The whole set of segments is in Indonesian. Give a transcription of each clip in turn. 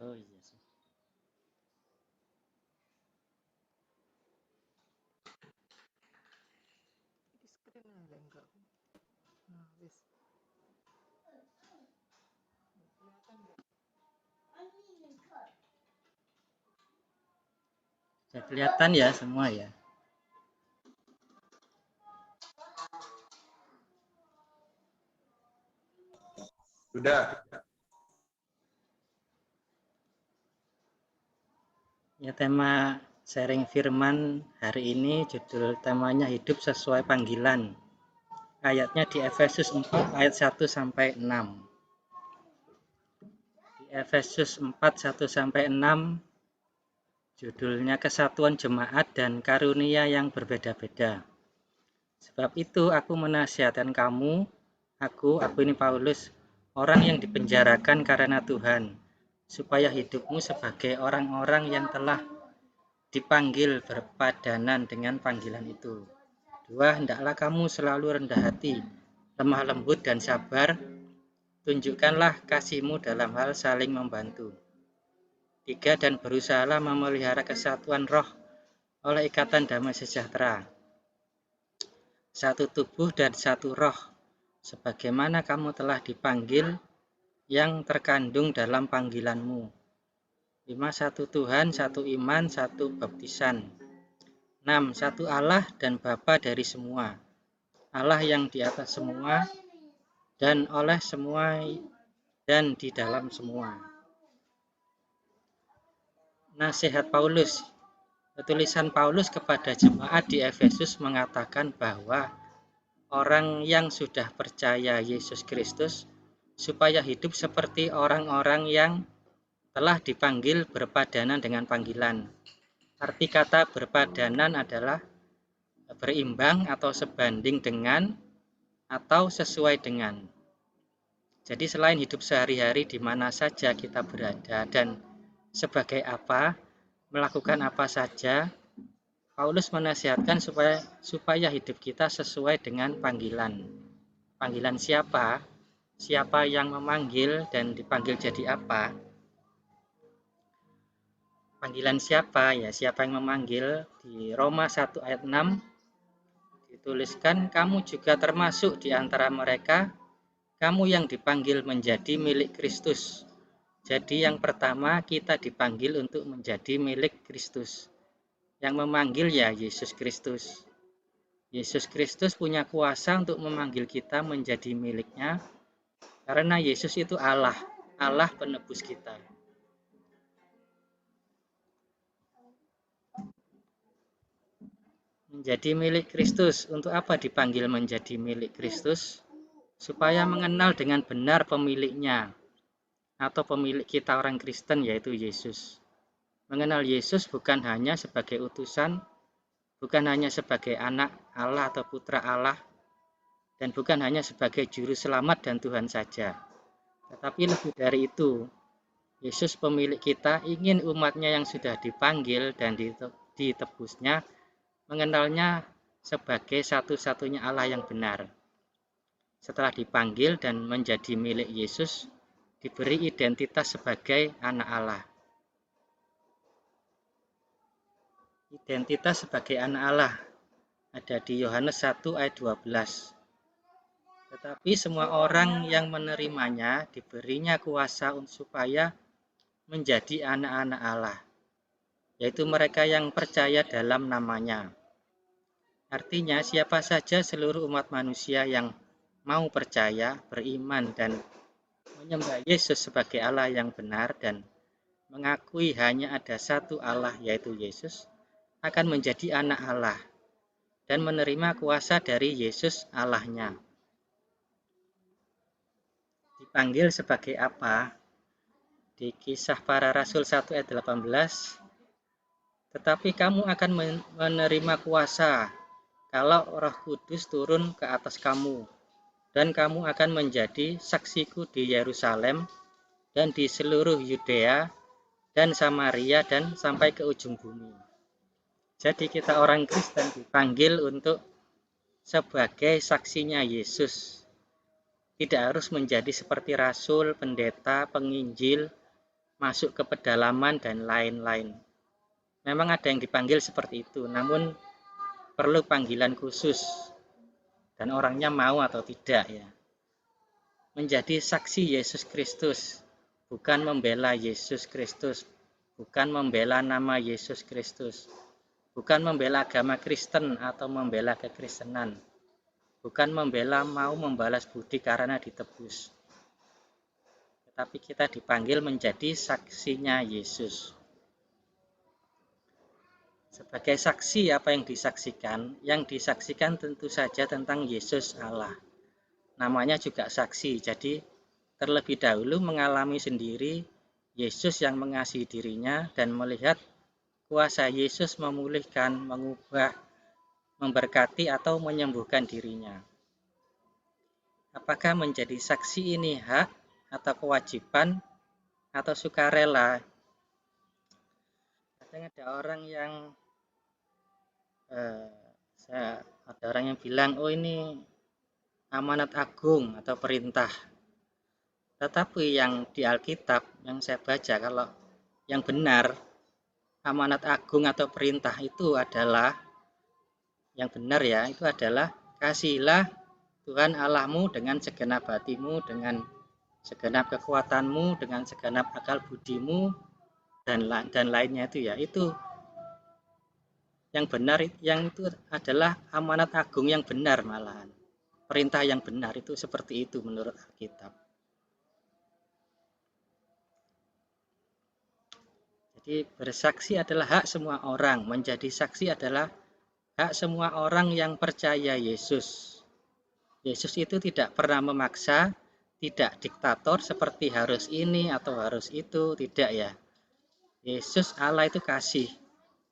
Oh iya sih. Di screen enggak. Nah, wis. Kelihatan enggak? Sudah kelihatan ya semua ya. Sudah. Ya, tema sharing firman hari ini judul temanya hidup sesuai panggilan. Ayatnya di Efesus 4 ayat 1 sampai 6. Di Efesus 4 1 sampai 6 judulnya kesatuan jemaat dan karunia yang berbeda-beda. Sebab itu aku menasihatkan kamu, aku ini Paulus, orang yang dipenjarakan karena Tuhan, supaya hidupmu sebagai orang-orang yang telah dipanggil berpadanan dengan panggilan itu. 2. Hendaklah kamu selalu rendah hati, lemah lembut dan sabar. Tunjukkanlah kasihmu dalam hal saling membantu. 3. Dan berusahalah memelihara kesatuan roh oleh ikatan damai sejahtera. Satu tubuh dan satu roh, sebagaimana kamu telah dipanggil yang terkandung dalam panggilanmu. 5. Satu Tuhan, satu iman, satu baptisan. 6. Satu Allah dan Bapa dari semua, Allah yang di atas semua, dan oleh semua, dan di dalam semua. Nasihat Paulus. Tulisan Paulus kepada jemaat di Efesus mengatakan bahwa orang yang sudah percaya Yesus Kristus supaya hidup seperti orang-orang yang telah dipanggil berpadanan dengan panggilan. Arti kata berpadanan adalah berimbang atau sebanding dengan atau sesuai dengan. Jadi selain hidup sehari-hari di mana saja kita berada dan sebagai apa, melakukan apa saja, Paulus menasihatkan supaya hidup kita sesuai dengan panggilan. Panggilan siapa? Siapa yang memanggil dan dipanggil jadi apa? Panggilan siapa? Ya, siapa yang memanggil? Di Roma 1 ayat 6 dituliskan, kamu juga termasuk di antara mereka, kamu yang dipanggil menjadi milik Kristus. Jadi yang pertama kita dipanggil untuk menjadi milik Kristus. Yang memanggil ya Yesus Kristus. Yesus Kristus punya kuasa untuk memanggil kita menjadi miliknya, karena Yesus itu Allah, Allah penebus kita. Menjadi milik Kristus. Untuk apa dipanggil menjadi milik Kristus? Supaya mengenal dengan benar pemiliknya, atau pemilik kita orang Kristen, yaitu Yesus. Mengenal Yesus bukan hanya sebagai utusan, bukan hanya sebagai anak Allah atau putra Allah, dan bukan hanya sebagai juru selamat dan Tuhan saja. Tetapi lebih dari itu, Yesus pemilik kita ingin umatnya yang sudah dipanggil dan ditebusnya mengenalnya sebagai satu-satunya Allah yang benar. Setelah dipanggil dan menjadi milik Yesus, diberi identitas sebagai anak Allah. Identitas sebagai anak Allah ada di Yohanes 1 ayat 12. Tetapi semua orang yang menerimanya diberinya kuasa supaya menjadi anak-anak Allah, yaitu mereka yang percaya dalam namanya. Artinya siapa saja seluruh umat manusia yang mau percaya, beriman, dan menyembah Yesus sebagai Allah yang benar dan mengakui hanya ada satu Allah yaitu Yesus, akan menjadi anak Allah dan menerima kuasa dari Yesus Allahnya. Dipanggil sebagai apa? Di Kisah Para Rasul 1 ayat 18, tetapi kamu akan menerima kuasa kalau Roh Kudus turun ke atas kamu, dan kamu akan menjadi saksiku di Yerusalem dan di seluruh Yudea dan Samaria dan sampai ke ujung bumi. Jadi kita orang Kristen dipanggil untuk sebagai saksinya Yesus. Tidak harus menjadi seperti rasul, pendeta, penginjil, masuk ke pedalaman, dan lain-lain. Memang ada yang dipanggil seperti itu, namun perlu panggilan khusus dan orangnya mau atau tidak ya. Menjadi saksi Yesus Kristus, bukan membela Yesus Kristus, bukan membela nama Yesus Kristus, bukan membela agama Kristen atau membela kekristenan, bukan membela mau membalas budi karena ditebus. Tetapi kita dipanggil menjadi saksinya Yesus. Sebagai saksi, apa yang disaksikan? Yang disaksikan tentu saja tentang Yesus Allah. Namanya juga saksi, jadi terlebih dahulu mengalami sendiri Yesus yang mengasihi dirinya dan melihat kuasa Yesus memulihkan, mengubah, memberkati atau menyembuhkan dirinya. Apakah menjadi saksi ini hak atau kewajiban atau sukarela? Kadang ada orang yang ada orang yang bilang, oh ini amanat agung atau perintah. Tetapi yang di Alkitab yang saya baca, kalau yang benar amanat agung atau perintah itu adalah yang benar ya, itu adalah kasihilah Tuhan Allahmu dengan segenap hatimu, dengan segenap kekuatanmu, dengan segenap akal budimu, dan lainnya itu ya. Itu yang benar, yang itu adalah amanat agung yang benar malahan. Perintah yang benar itu seperti itu menurut Alkitab. Jadi bersaksi adalah hak semua orang, menjadi saksi adalah hak semua orang yang percaya Yesus. Yesus itu tidak pernah memaksa, tidak diktator seperti harus ini atau harus itu, tidak ya. Yesus Allah itu kasih,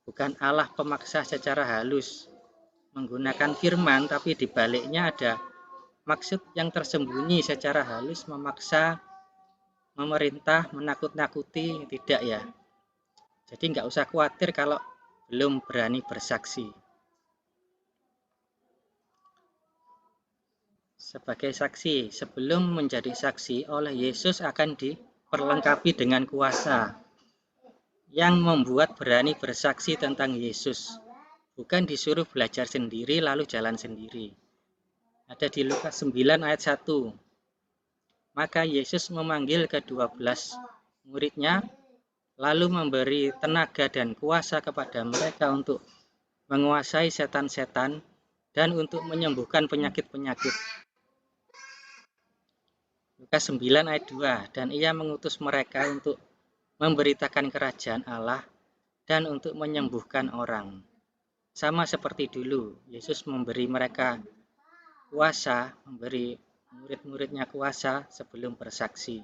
bukan Allah pemaksa secara halus, menggunakan firman, tapi di baliknya ada maksud yang tersembunyi secara halus, memaksa, memerintah, menakut-nakuti, tidak ya. Jadi nggak usah khawatir kalau belum berani bersaksi. Sebagai saksi, sebelum menjadi saksi oleh Yesus akan diperlengkapi dengan kuasa yang membuat berani bersaksi tentang Yesus. Bukan disuruh belajar sendiri lalu jalan sendiri. Ada di Lukas 9 ayat 1. Maka Yesus memanggil ke-12 muridnya, lalu memberi tenaga dan kuasa kepada mereka untuk menguasai setan-setan dan untuk menyembuhkan penyakit-penyakit. Lukas 9 ayat 2. Dan ia mengutus mereka untuk memberitakan kerajaan Allah dan untuk menyembuhkan orang. Sama seperti dulu, Yesus memberi mereka kuasa, memberi murid-muridnya kuasa sebelum bersaksi.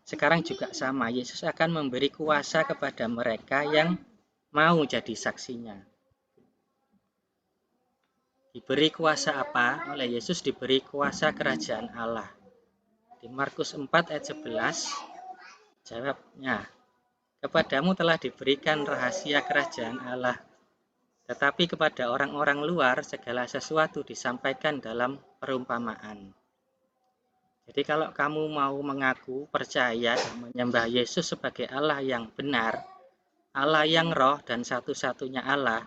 Sekarang juga sama, Yesus akan memberi kuasa kepada mereka yang mau jadi saksinya. Diberi kuasa apa? Oleh Yesus diberi kuasa kerajaan Allah. Di Markus 4 ayat 11, jawabnya, kepadamu telah diberikan rahasia kerajaan Allah, tetapi kepada orang-orang luar segala sesuatu disampaikan dalam perumpamaan. Jadi kalau kamu mau mengaku, percaya, dan menyembah Yesus sebagai Allah yang benar, Allah yang roh dan satu-satunya Allah,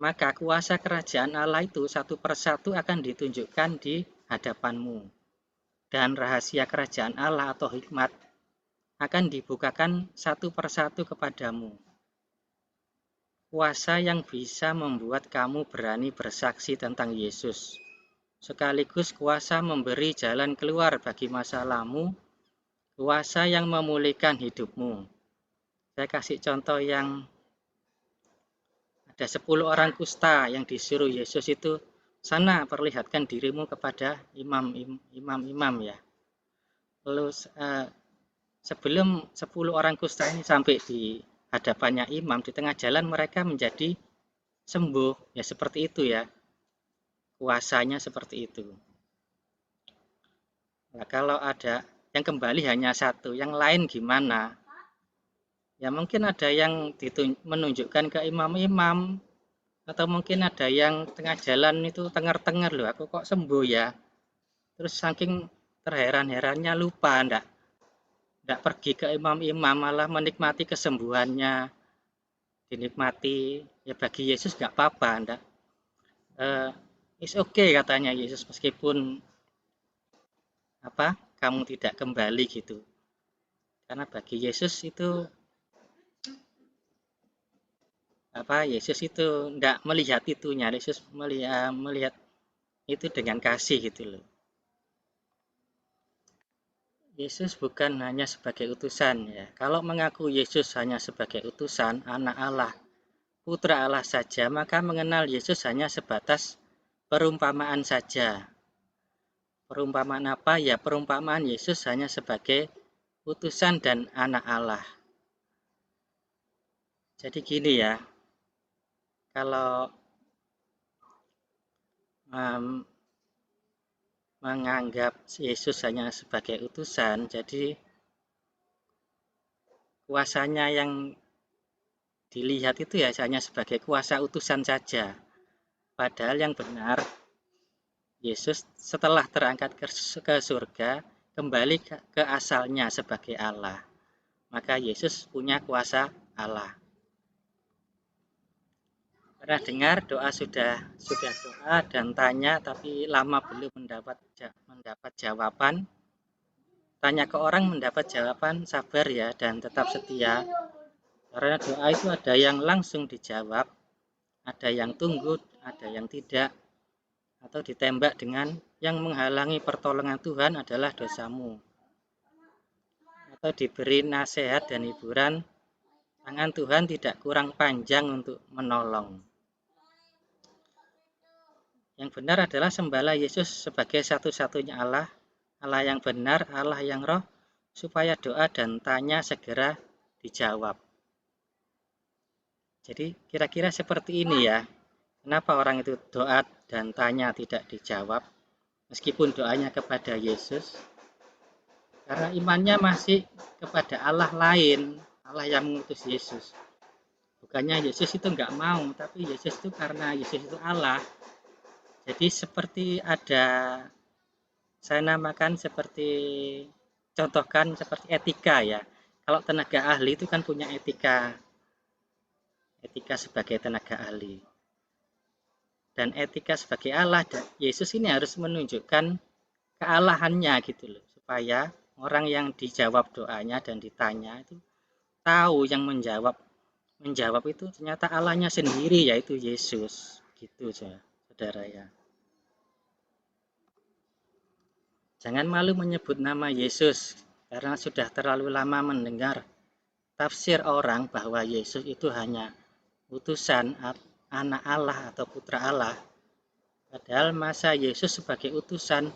maka kuasa kerajaan Allah itu satu persatu akan ditunjukkan di hadapanmu. Dan rahasia kerajaan Allah atau hikmat akan dibukakan satu persatu kepadamu. Kuasa yang bisa membuat kamu berani bersaksi tentang Yesus, sekaligus kuasa memberi jalan keluar bagi masalahmu, kuasa yang memulihkan hidupmu. Saya kasih contoh yang ada 10 orang kusta yang disuruh Yesus itu, sana perlihatkan dirimu kepada imam-imam ya. Lalu sebelum 10 orang kusta ini sampai di hadapannya imam, di tengah jalan mereka menjadi sembuh. Ya seperti itu ya. Kuasanya seperti itu. Nah, kalau ada yang kembali hanya satu, yang lain gimana? Ya mungkin ada yang menunjukkan ke imam-imam, atau mungkin ada yang tengah jalan itu tengar-tengar loh, aku kok sembuh ya. Terus saking terheran-herannya lupa Tidak pergi ke imam-imam, malah menikmati kesembuhannya, dinikmati. Ya bagi Yesus nggak apa-apa, enggak. It's okay katanya Yesus, meskipun kamu tidak kembali gitu. Karena bagi Yesus itu Yesus itu enggak melihat itunya, Yesus melihat itu dengan kasih gitu loh. Yesus bukan hanya sebagai utusan ya. Kalau mengaku Yesus hanya sebagai utusan, anak Allah, putra Allah saja, maka mengenal Yesus hanya sebatas perumpamaan saja. Perumpamaan apa? Ya perumpamaan Yesus hanya sebagai utusan dan anak Allah. Jadi gini ya, kalau menganggap Yesus hanya sebagai utusan, jadi kuasanya yang dilihat itu ya hanya sebagai kuasa utusan saja. Padahal yang benar, Yesus setelah terangkat ke surga, kembali ke asalnya sebagai Allah. Maka Yesus punya kuasa Allah. Pernah dengar doa sudah doa dan tanya tapi lama belum mendapat jawaban. Tanya ke orang mendapat jawaban, sabar ya dan tetap setia. Karena doa itu ada yang langsung dijawab, ada yang tunggu, ada yang tidak, atau ditembak dengan yang menghalangi pertolongan Tuhan adalah dosamu. Atau diberi nasihat dan hiburan, tangan Tuhan tidak kurang panjang untuk menolong. Yang benar adalah sembahlah Yesus sebagai satu-satunya Allah, Allah yang benar, Allah yang roh, supaya doa dan tanya segera dijawab. Jadi kira-kira seperti ini ya, kenapa orang itu doa dan tanya tidak dijawab, meskipun doanya kepada Yesus, karena imannya masih kepada Allah lain, Allah yang mengutus Yesus. Bukannya Yesus itu nggak mau, tapi Yesus itu karena Yesus itu Allah. Jadi seperti ada, saya namakan seperti, contohkan seperti etika ya. Kalau tenaga ahli itu kan punya etika sebagai tenaga ahli. Dan etika sebagai Allah, Yesus ini harus menunjukkan kealahannya gitu loh. Supaya orang yang dijawab doanya dan ditanya itu tahu yang menjawab itu ternyata Allahnya sendiri, yaitu Yesus. Gitu saudara ya. Jangan malu menyebut nama Yesus, karena sudah terlalu lama mendengar tafsir orang bahwa Yesus itu hanya utusan, anak Allah atau putra Allah. Padahal masa Yesus sebagai utusan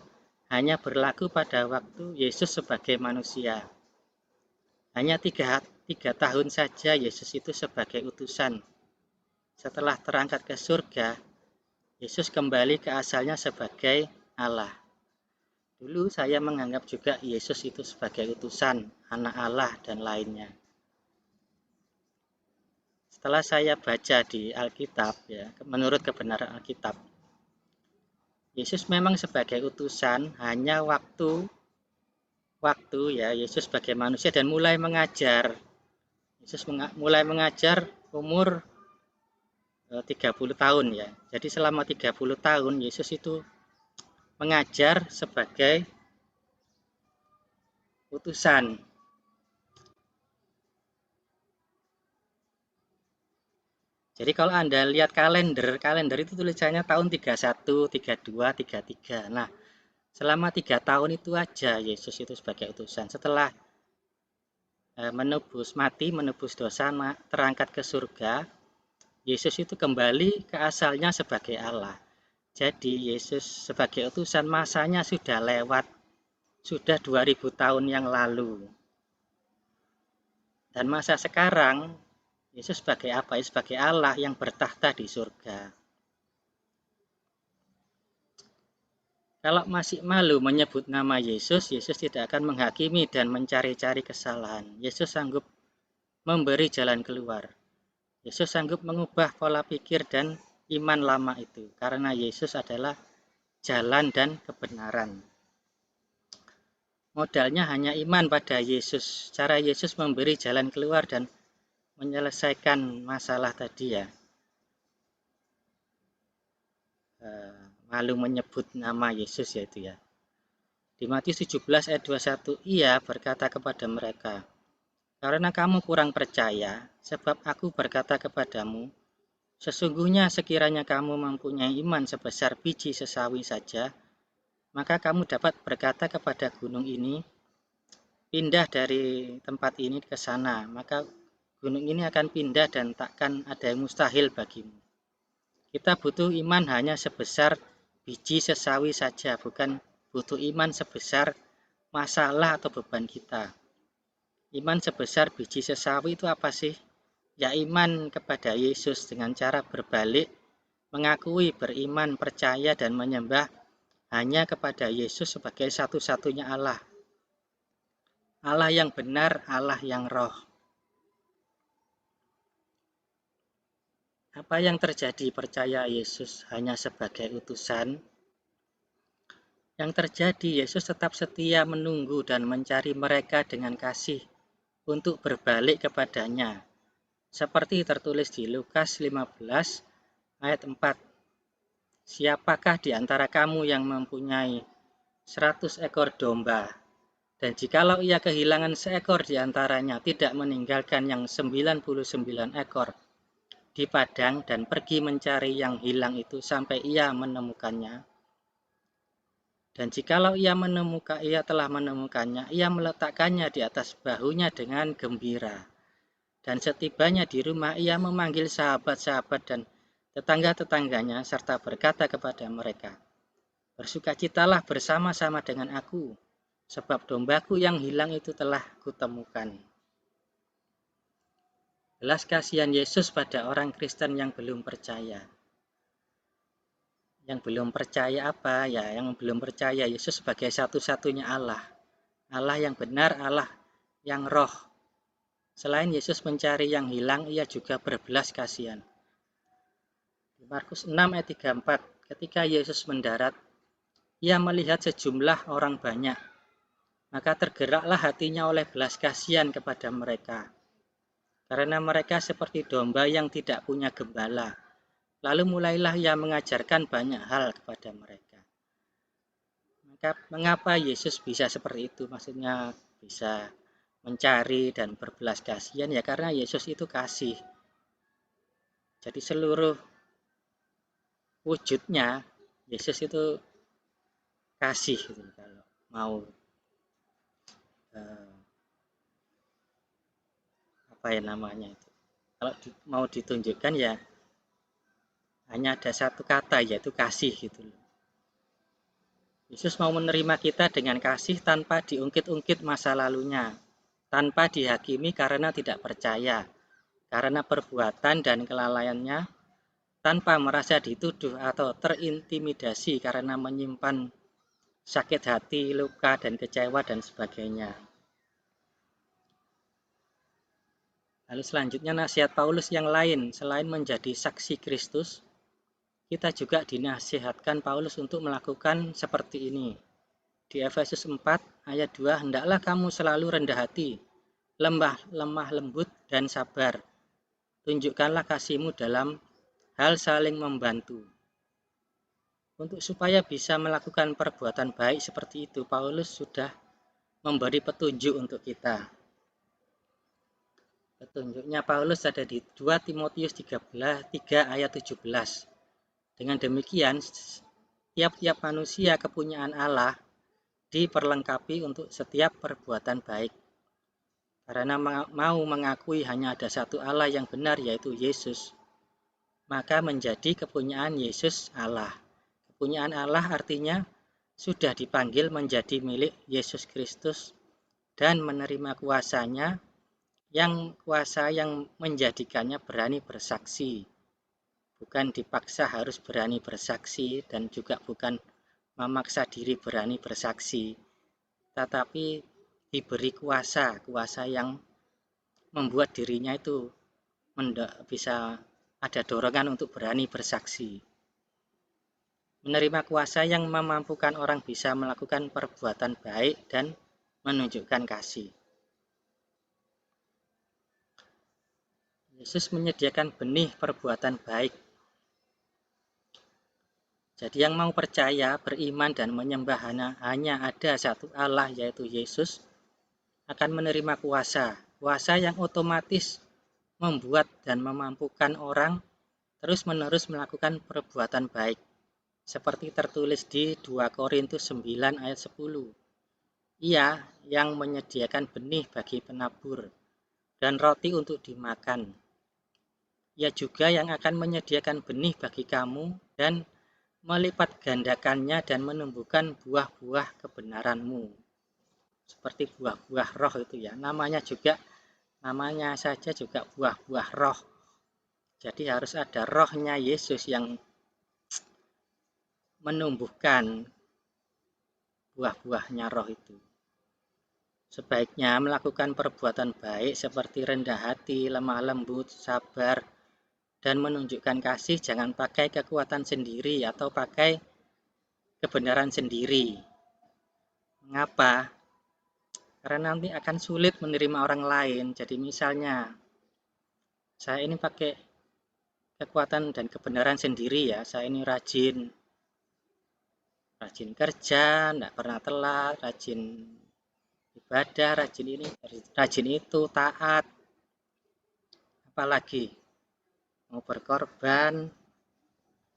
hanya berlaku pada waktu Yesus sebagai manusia. Hanya tiga tahun saja Yesus itu sebagai utusan. Setelah terangkat ke surga, Yesus kembali ke asalnya sebagai Allah. Dulu saya menganggap juga Yesus itu sebagai utusan, anak Allah dan lainnya. Setelah saya baca di Alkitab ya, menurut kebenaran Alkitab, Yesus memang sebagai utusan hanya waktu ya, Yesus sebagai manusia dan mulai mengajar. Yesus mulai mengajar umur 30 tahun ya. Jadi selama 30 tahun Yesus itu mengajar sebagai utusan. Jadi kalau Anda lihat kalender itu tulisannya tahun 31, 32, 33. Nah, selama 3 tahun itu aja Yesus itu sebagai utusan. Setelah menebus dosa, terangkat ke surga, Yesus itu kembali ke asalnya sebagai Allah. Jadi Yesus sebagai utusan masanya sudah lewat, sudah 2000 tahun yang lalu. Dan masa sekarang, Yesus sebagai apa? Sebagai Allah yang bertahta di surga. Kalau masih malu menyebut nama Yesus, Yesus tidak akan menghakimi dan mencari-cari kesalahan. Yesus sanggup memberi jalan keluar. Yesus sanggup mengubah pola pikir dan iman lama itu, karena Yesus adalah jalan dan kebenaran. modalnya hanya iman pada Yesus. Cara Yesus memberi jalan keluar dan menyelesaikan masalah tadi ya. Malu menyebut nama Yesus yaitu ya. Di Matius 17 ayat 21, Ia berkata kepada mereka, karena kamu kurang percaya, sebab aku berkata kepadamu, sesungguhnya sekiranya kamu mempunyai iman sebesar biji sesawi saja, maka kamu dapat berkata kepada gunung ini, pindah dari tempat ini ke sana, maka gunung ini akan pindah dan takkan ada yang mustahil bagimu. Kita butuh iman hanya sebesar biji sesawi saja, bukan butuh iman sebesar masalah atau beban kita. Iman sebesar biji sesawi itu apa sih? Ya iman kepada Yesus dengan cara berbalik, mengakui, beriman, percaya, dan menyembah hanya kepada Yesus sebagai satu-satunya Allah. Allah yang benar, Allah yang roh. Apa yang terjadi percaya Yesus hanya sebagai utusan? Yang terjadi, Yesus tetap setia menunggu dan mencari mereka dengan kasih untuk berbalik kepadanya. Seperti tertulis di Lukas 15 ayat 4. Siapakah di antara kamu yang mempunyai 100 ekor domba? Dan jikalau ia kehilangan seekor di antaranya, tidak meninggalkan yang 99 ekor di padang dan pergi mencari yang hilang itu sampai ia menemukannya. Dan jikalau ia telah menemukannya, ia meletakkannya di atas bahunya dengan gembira. Dan setibanya di rumah, ia memanggil sahabat-sahabat dan tetangga-tetangganya serta berkata kepada mereka, bersukacitalah bersama-sama dengan aku, sebab dombaku yang hilang itu telah kutemukan. Belas kasihan Yesus pada orang Kristen yang belum percaya. Yang belum percaya apa? Ya, yang belum percaya Yesus sebagai satu-satunya Allah. Allah yang benar, Allah yang roh. Selain Yesus mencari yang hilang, ia juga berbelas kasihan. Di Markus 6 ayat 34, ketika Yesus mendarat, ia melihat sejumlah orang banyak. Maka tergeraklah hatinya oleh belas kasihan kepada mereka. Karena mereka seperti domba yang tidak punya gembala. Lalu mulailah ia mengajarkan banyak hal kepada mereka. Mengapa Yesus bisa seperti itu? Maksudnya bisa mencari dan berbelas kasihan ya karena Yesus itu kasih. Jadi seluruh wujudnya Yesus itu kasih gitu, kalau mau apa ya namanya itu. Kalau mau ditunjukkan ya hanya ada satu kata yaitu kasih gitu loh. Yesus mau menerima kita dengan kasih tanpa diungkit-ungkit masa lalunya, tanpa dihakimi karena tidak percaya, karena perbuatan dan kelalaiannya, tanpa merasa dituduh atau terintimidasi karena menyimpan sakit hati, luka, dan kecewa, dan sebagainya. Lalu selanjutnya nasihat Paulus yang lain, selain menjadi saksi Kristus, kita juga dinasihatkan Paulus untuk melakukan seperti ini. Di Efesus 4 ayat 2, hendaklah kamu selalu rendah hati, lemah lembut dan sabar. Tunjukkanlah kasihmu dalam hal saling membantu. Untuk supaya bisa melakukan perbuatan baik seperti itu, Paulus sudah memberi petunjuk untuk kita. Petunjuknya Paulus ada di 2 Timotius 3 ayat 17. Dengan demikian, tiap-tiap manusia kepunyaan Allah diperlengkapi untuk setiap perbuatan baik. Karena mau mengakui hanya ada satu Allah yang benar, yaitu Yesus, maka menjadi kepunyaan Yesus Allah. Kepunyaan Allah artinya sudah dipanggil menjadi milik Yesus Kristus dan menerima kuasanya, kuasa yang menjadikannya berani bersaksi. Bukan dipaksa harus berani bersaksi dan juga bukan memaksa diri berani bersaksi, tetapi diberi kuasa yang membuat dirinya itu bisa ada dorongan untuk berani bersaksi. Menerima kuasa yang memampukan orang bisa melakukan perbuatan baik dan menunjukkan kasih. Yesus menyediakan benih perbuatan baik. Jadi yang mau percaya, beriman, dan menyembah hanya ada satu Allah, yaitu Yesus, akan menerima kuasa. Kuasa yang otomatis membuat dan memampukan orang terus-menerus melakukan perbuatan baik. Seperti tertulis di 2 Korintus 9 ayat 10. Ia yang menyediakan benih bagi penabur dan roti untuk dimakan. Ia juga yang akan menyediakan benih bagi kamu dan melipat gandakannya dan menumbuhkan buah-buah kebenaranmu. Seperti buah-buah roh itu ya. Namanya saja juga buah-buah roh. Jadi harus ada rohnya Yesus yang menumbuhkan buah-buahnya roh itu. Sebaiknya melakukan perbuatan baik seperti rendah hati, lemah lembut, sabar, dan menunjukkan kasih. Jangan pakai kekuatan sendiri atau pakai kebenaran sendiri. Mengapa? Karena nanti akan sulit menerima orang lain. Jadi misalnya, saya ini pakai kekuatan dan kebenaran sendiri ya. Saya ini rajin kerja, tidak pernah telat, rajin ibadah, rajin ini, rajin itu, taat. Apalagi mau berkorban,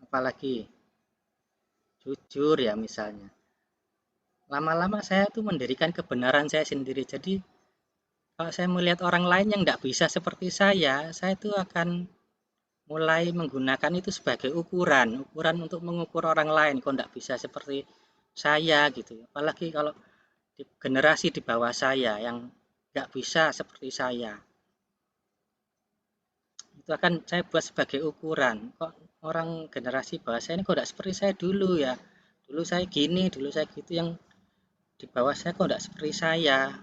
apalagi jujur ya misalnya. Lama-lama saya tuh mendirikan kebenaran saya sendiri. Jadi kalau saya melihat orang lain yang tidak bisa seperti saya tuh akan mulai menggunakan itu sebagai ukuran untuk mengukur orang lain. Kok tidak bisa seperti saya gitu. Apalagi kalau di generasi di bawah saya yang nggak bisa seperti saya. Itu akan saya buat sebagai ukuran. Kok orang generasi bawah saya ini kok tidak seperti saya dulu ya. Dulu saya gini, dulu saya gitu, yang di bawah saya kok tidak seperti saya.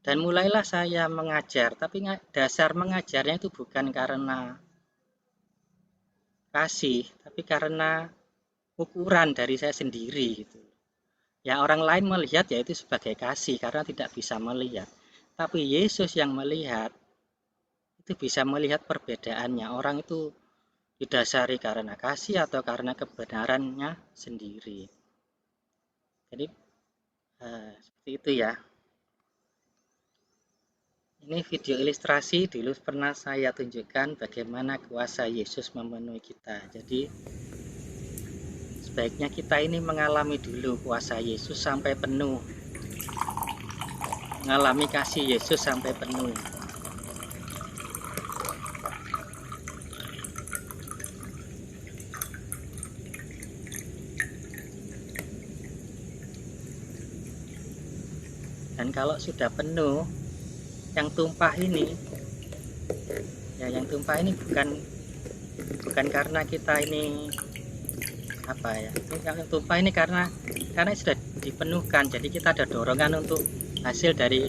Dan mulailah saya mengajar, tapi dasar mengajarnya itu bukan karena kasih, tapi karena ukuran dari saya sendiri gitu. Ya orang lain melihat ya itu sebagai kasih karena tidak bisa melihat. Tapi Yesus yang melihat itu bisa melihat perbedaannya. Orang itu didasari karena kasih atau karena kebenarannya sendiri. Jadi seperti itu ya. Ini video ilustrasi dulu pernah saya tunjukkan bagaimana kuasa Yesus memenuhi kita. Jadi sebaiknya kita ini mengalami dulu kuasa Yesus sampai penuh. Mengalami kasih Yesus sampai penuh. Dan kalau sudah penuh, yang tumpah ini bukan karena kita ini apa ya, yang tumpah ini karena sudah dipenuhkan. Jadi kita ada dorongan untuk hasil dari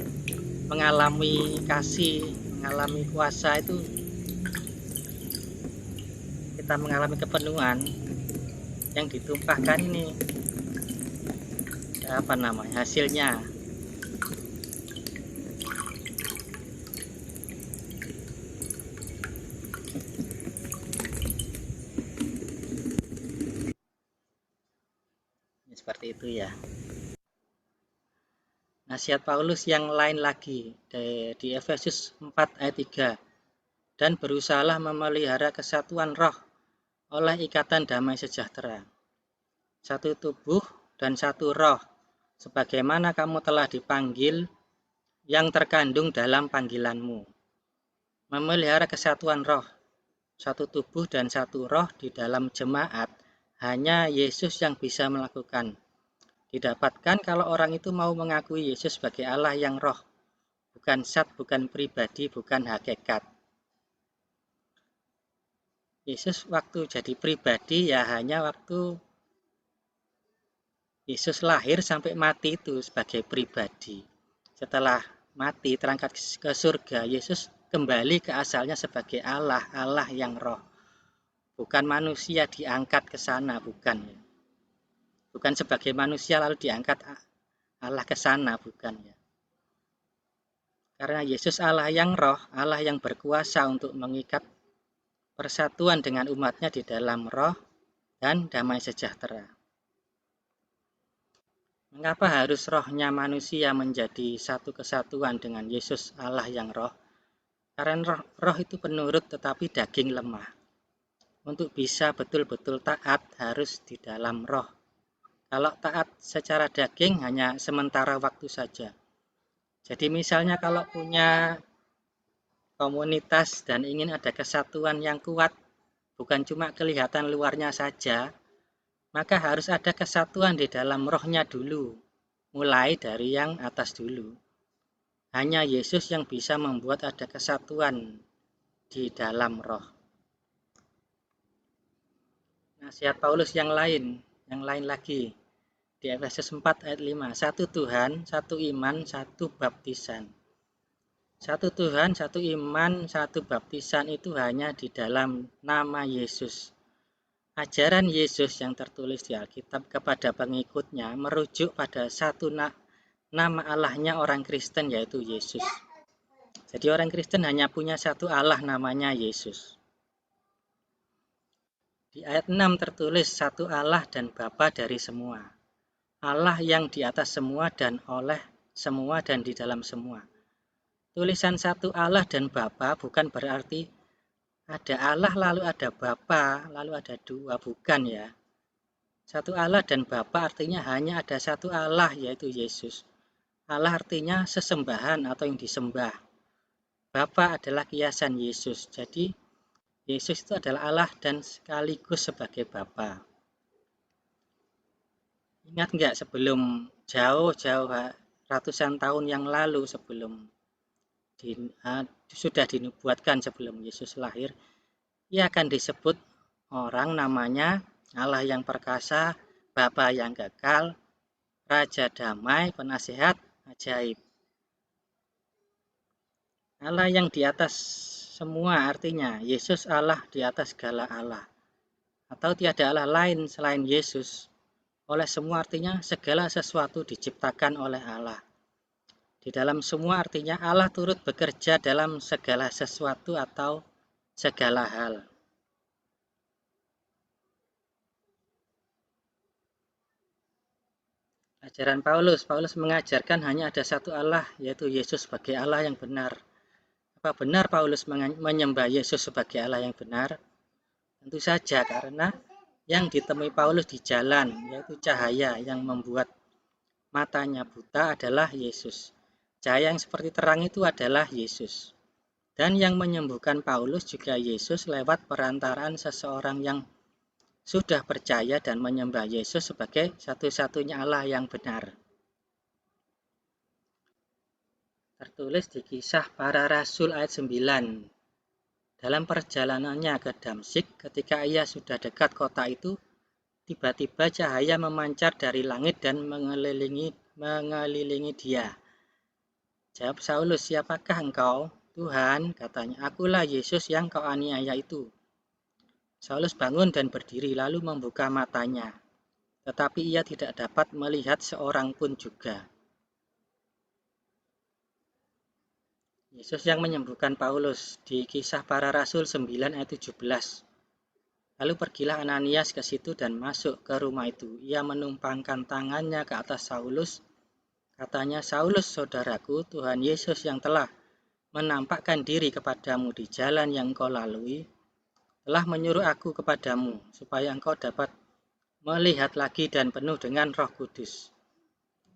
mengalami kasih, mengalami kuasa itu, kita mengalami kepenuhan yang ditumpahkan ini hasilnya. Seperti itu ya. Nasihat Paulus yang lain lagi di Efesus 4 ayat 3. Dan berusahalah memelihara kesatuan roh oleh ikatan damai sejahtera. Satu tubuh dan satu roh, sebagaimana kamu telah dipanggil yang terkandung dalam panggilanmu. Memelihara kesatuan roh, satu tubuh dan satu roh di dalam jemaat, hanya Yesus yang bisa melakukan. Didapatkan kalau orang itu mau mengakui Yesus sebagai Allah yang roh, bukan zat, bukan pribadi, bukan hakikat. Yesus waktu jadi pribadi ya hanya waktu Yesus lahir sampai mati itu sebagai pribadi. Setelah mati terangkat ke surga, Yesus kembali ke asalnya sebagai Allah, Allah yang roh. Bukan manusia diangkat ke sana, bukan sebagai manusia lalu diangkat Allah ke sana, bukan ya. Karena Yesus Allah yang roh, Allah yang berkuasa untuk mengikat persatuan dengan umatnya di dalam roh dan damai sejahtera. Mengapa harus rohnya manusia menjadi satu kesatuan dengan Yesus Allah yang roh? Karena roh itu penurut tetapi daging lemah. Untuk bisa betul-betul taat harus di dalam roh. Kalau taat secara daging hanya sementara waktu saja. Jadi misalnya kalau punya komunitas dan ingin ada kesatuan yang kuat, bukan cuma kelihatan luarnya saja, maka harus ada kesatuan di dalam rohnya dulu, mulai dari yang atas dulu. Hanya Yesus yang bisa membuat ada kesatuan di dalam roh. Nasihat Paulus yang lain lagi. Di Efesus 4 ayat 5, satu Tuhan, satu iman, satu baptisan. Satu Tuhan, satu iman, satu baptisan itu hanya di dalam nama Yesus. Ajaran Yesus yang tertulis di Alkitab kepada pengikutnya merujuk pada satu nama Allahnya orang Kristen, yaitu Yesus. Jadi orang Kristen hanya punya satu Allah, namanya Yesus. Di ayat 6 tertulis satu Allah dan Bapa dari semua. Allah yang di atas semua dan oleh semua dan di dalam semua. Tulisan satu Allah dan Bapa bukan berarti ada Allah lalu ada Bapa lalu ada dua, bukan ya. Satu Allah dan Bapa artinya hanya ada satu Allah, yaitu Yesus. Allah artinya sesembahan atau yang disembah. Bapa adalah kiasan Yesus. Jadi Yesus itu adalah Allah dan sekaligus sebagai Bapa. Ingat nggak sebelum jauh-jauh ratusan tahun yang lalu, sebelum sudah dinubuatkan sebelum Yesus lahir, ia akan disebut orang namanya Allah yang perkasa, Bapa yang kekal, Raja damai, penasihat ajaib. Allah yang di atas semua artinya Yesus Allah di atas segala Allah. Atau tiada Allah lain selain Yesus. Oleh semua artinya segala sesuatu diciptakan oleh Allah. Di dalam semua artinya Allah turut bekerja dalam segala sesuatu atau segala hal. Ajaran Paulus mengajarkan hanya ada satu Allah, yaitu Yesus sebagai Allah yang benar. Apa benar Paulus menyembah Yesus sebagai Allah yang benar? Tentu saja, karena yang ditemui Paulus di jalan, yaitu cahaya yang membuat matanya buta adalah Yesus. Cahaya yang seperti terang itu adalah Yesus. Dan yang menyembuhkan Paulus juga Yesus lewat perantaraan seseorang yang sudah percaya dan menyembah Yesus sebagai satu-satunya Allah yang benar. Tertulis di Kisah Para Rasul ayat 9. Dalam perjalanannya ke Damsyik, ketika ia sudah dekat kota itu, tiba-tiba cahaya memancar dari langit dan mengelilingi dia. Jawab Saulus, siapakah engkau? Tuhan, katanya, akulah Yesus yang kau aniaya itu. Saulus bangun dan berdiri lalu membuka matanya. Tetapi ia tidak dapat melihat seorang pun juga. Yesus yang menyembuhkan Paulus di Kisah Para Rasul 9 ayat 17. Lalu pergilah Ananias ke situ dan masuk ke rumah itu. Ia menumpangkan tangannya ke atas Saulus. Katanya, Saulus saudaraku, Tuhan Yesus yang telah menampakkan diri kepadamu di jalan yang engkau lalui, telah menyuruh aku kepadamu, supaya engkau dapat melihat lagi dan penuh dengan Roh Kudus.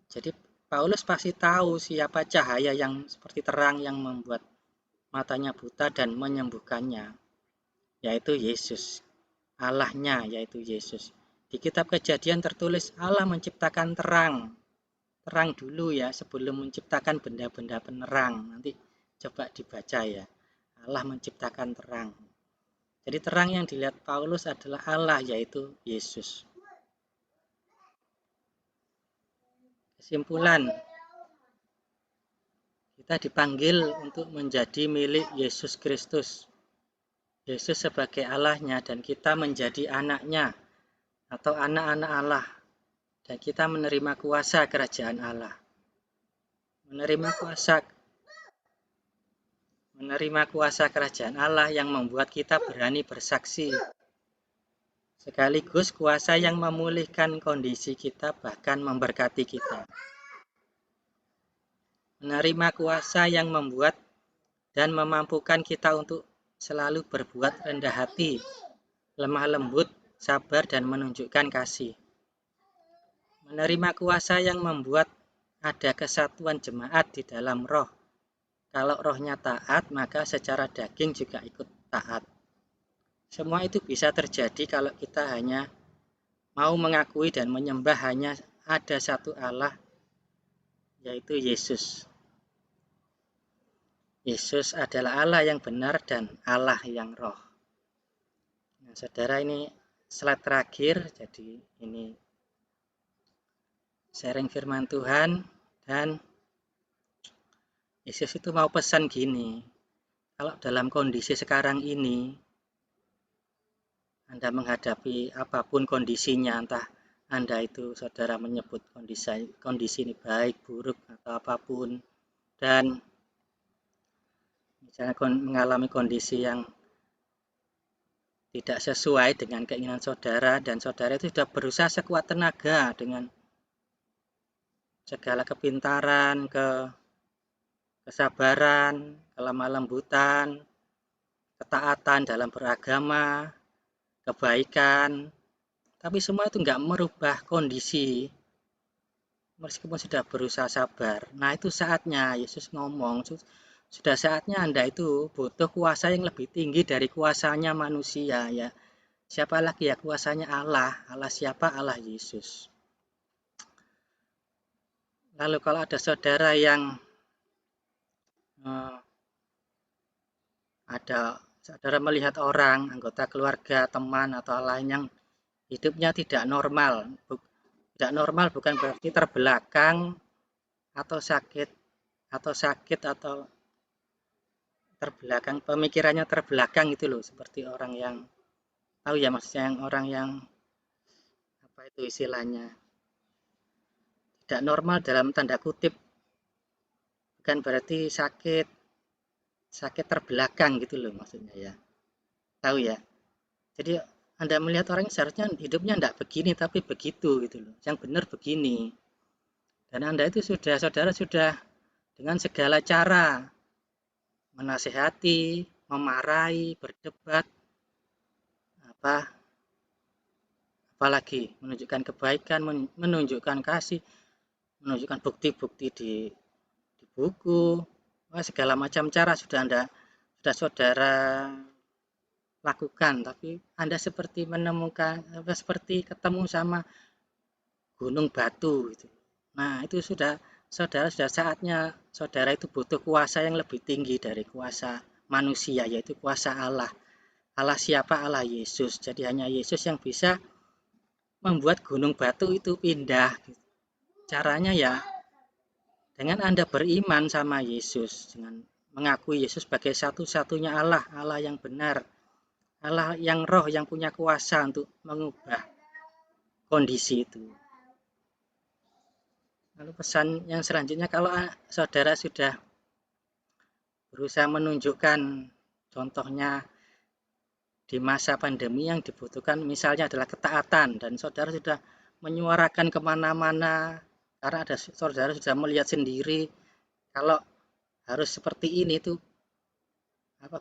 Jadi Paulus pasti tahu siapa cahaya yang seperti terang yang membuat matanya buta dan menyembuhkannya, yaitu Yesus. Allahnya yaitu Yesus. Di kitab Kejadian tertulis Allah menciptakan terang. Terang dulu ya, sebelum menciptakan benda-benda penerang. Nanti coba dibaca ya. Allah menciptakan terang. Jadi terang yang dilihat Paulus adalah Allah, yaitu Yesus. Kesimpulan, kita dipanggil untuk menjadi milik Yesus Kristus. Yesus sebagai Allahnya dan kita menjadi anaknya atau anak-anak Allah. dan kita menerima kuasa kerajaan Allah. Menerima kuasa kerajaan Allah yang membuat kita berani bersaksi. Sekaligus kuasa yang memulihkan kondisi kita, bahkan memberkati kita. Menerima kuasa yang membuat dan memampukan kita untuk selalu berbuat rendah hati, lemah lembut, sabar, dan menunjukkan kasih. Menerima kuasa yang membuat ada kesatuan jemaat di dalam roh. Kalau rohnya taat, maka secara daging juga ikut taat. Semua itu bisa terjadi kalau kita hanya mau mengakui dan menyembah hanya ada satu Allah, yaitu Yesus. Yesus adalah Allah yang benar dan Allah yang roh. Nah, saudara, ini slide terakhir, jadi ini sharing firman Tuhan, dan Yesus itu mau pesan gini, kalau dalam kondisi sekarang ini, Anda menghadapi apapun kondisinya, entah Anda itu saudara menyebut kondisi ini baik, buruk, atau apapun, dan misalnya mengalami kondisi yang tidak sesuai dengan keinginan saudara, dan saudara itu sudah berusaha sekuat tenaga dengan segala kepintaran, kesabaran, kelemah lembutan, ketaatan dalam beragama, kebaikan, tapi semua itu nggak merubah kondisi, meskipun sudah berusaha sabar. Nah, itu saatnya Yesus ngomong, sudah saatnya Anda itu butuh kuasa yang lebih tinggi dari kuasanya manusia, ya. Siapa lagi ya? Kuasanya Allah. Allah siapa? Allah Yesus. Lalu kalau ada saudara yang saudara melihat orang, anggota keluarga, teman, atau lain yang hidupnya tidak normal. Tidak normal bukan berarti terbelakang atau sakit atau terbelakang, pemikirannya terbelakang itu loh, seperti orang yang tahu ya, maksudnya yang orang yang apa itu istilahnya, tidak normal dalam tanda kutip, bukan berarti sakit terbelakang gitu loh maksudnya, ya. Tahu ya. Jadi Anda melihat orang seharusnya hidupnya tidak begini tapi begitu gitu loh. Yang benar begini. Dan Anda itu saudara sudah dengan segala cara menasehati, memarahi, berdebat, apalagi menunjukkan kebaikan, menunjukkan kasih, menunjukkan bukti-bukti di buku, segala macam cara sudah saudara lakukan, tapi Anda seperti seperti ketemu sama gunung batu gitu. Nah, itu saudara sudah saatnya saudara itu butuh kuasa yang lebih tinggi dari kuasa manusia, yaitu kuasa Allah. Allah siapa? Allah Yesus. Jadi hanya Yesus yang bisa membuat gunung batu itu pindah. Caranya ya dengan Anda beriman sama Yesus, dengan mengakui Yesus sebagai satu-satunya Allah, Allah yang benar, Allah yang roh, yang punya kuasa untuk mengubah kondisi itu. Lalu pesan yang selanjutnya, kalau saudara sudah berusaha menunjukkan, contohnya di masa pandemi yang dibutuhkan misalnya adalah ketaatan, dan saudara sudah menyuarakan kemana-mana karena saudara sudah melihat sendiri kalau harus seperti ini tuh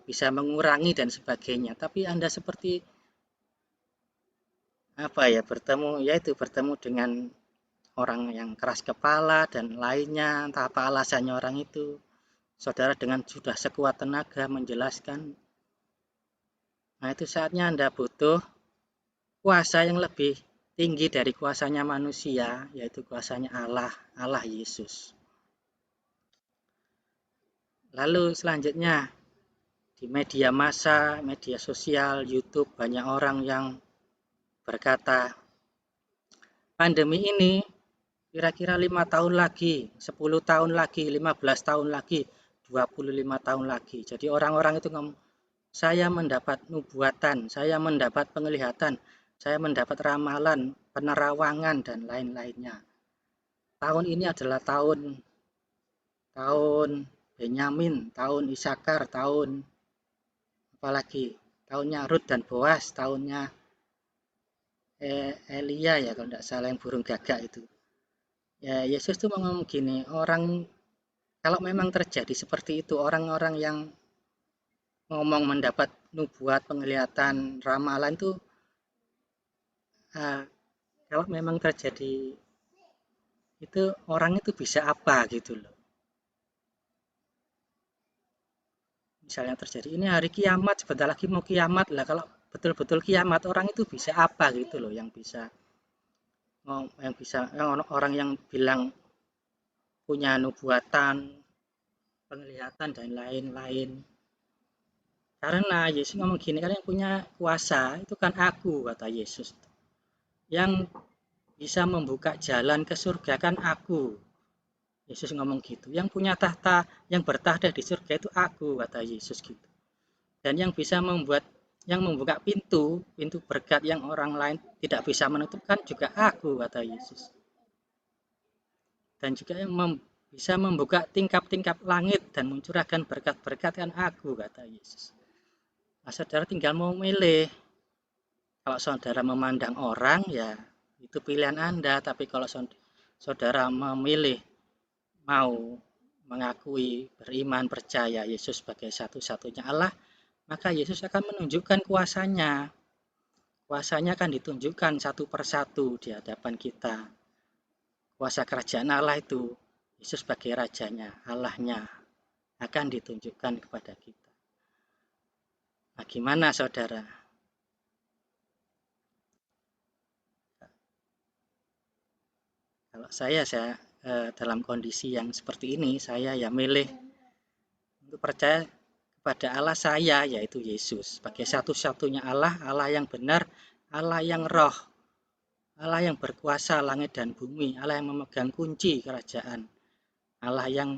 bisa mengurangi dan sebagainya, tapi Anda seperti bertemu dengan orang yang keras kepala dan lainnya, entah apa alasannya orang itu, saudara dengan sudah sekuat tenaga menjelaskan. Nah, itu saatnya Anda butuh kuasa yang lebih tinggi dari kuasanya manusia, yaitu kuasanya Allah Yesus. Lalu selanjutnya, di media massa, media sosial, YouTube, banyak orang yang berkata, pandemi ini kira-kira 5 tahun lagi, 10 tahun lagi, 15 tahun lagi, 25 tahun lagi. Jadi orang-orang itu ngomong, saya mendapat nubuatan, saya mendapat penglihatan, saya mendapat ramalan penerawangan dan lain-lainnya. Tahun ini adalah tahun Benyamin, tahun Isakar, tahun apalagi tahunnya Rut dan Boas, tahunnya Elia ya kalau tidak salah, yang burung gagak itu. Ya, Yesus tuh ngomong gini, orang kalau memang terjadi seperti itu, orang-orang yang ngomong mendapat nubuat, penglihatan, ramalan tuh kalau memang terjadi itu, orang itu bisa apa gitu loh. Misalnya terjadi ini hari kiamat, sebentar lagi mau kiamat lah, kalau betul-betul kiamat, orang itu bisa apa gitu loh, yang bisa orang yang bilang punya nubuatan, penglihatan dan lain-lain. Karena Yesus ngomong gini, kan yang punya kuasa itu kan aku, kata Yesus. Yang bisa membuka jalan ke surga kan aku. Yesus ngomong gitu. Yang punya tahta, yang bertahta di surga itu aku, kata Yesus gitu. Dan yang bisa membuka pintu berkat yang orang lain tidak bisa menutupkan juga aku, kata Yesus. Dan juga yang bisa membuka tingkap-tingkap langit dan mencurahkan berkat-berkat kan aku, kata Yesus. Nah, saudara tinggal mau milih. Kalau saudara memandang orang, ya itu pilihan Anda. Tapi kalau saudara memilih mau mengakui, beriman, percaya Yesus sebagai satu-satunya Allah, maka Yesus akan menunjukkan kuasanya. Kuasanya akan ditunjukkan satu persatu di hadapan kita. Kuasa kerajaan Allah itu, Yesus sebagai rajanya, Allahnya, akan ditunjukkan kepada kita. Nah, gimana saudara? Kalau saya dalam kondisi yang seperti ini, saya ya milih untuk percaya kepada Allah saya, yaitu Yesus, sebagai satu-satunya Allah, Allah yang benar, Allah yang roh, Allah yang berkuasa langit dan bumi, Allah yang memegang kunci kerajaan, Allah yang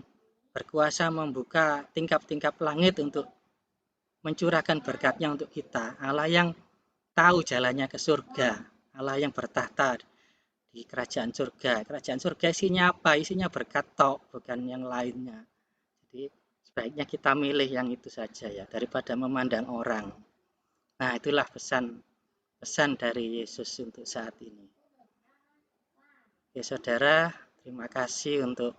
berkuasa membuka tingkap-tingkap langit untuk mencurahkan berkatnya untuk kita, Allah yang tahu jalannya ke surga, Allah yang bertahta di kerajaan surga. Kerajaan surga isinya apa? Isinya berkat tok, bukan yang lainnya. Jadi sebaiknya kita milih yang itu saja ya, daripada memandang orang. Nah, itulah pesan dari Yesus untuk saat ini. Ya saudara, terima kasih untuk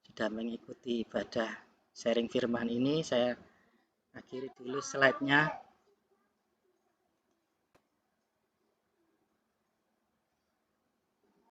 sudah mengikuti ibadah sharing firman ini. Saya akhiri dulu slide-nya.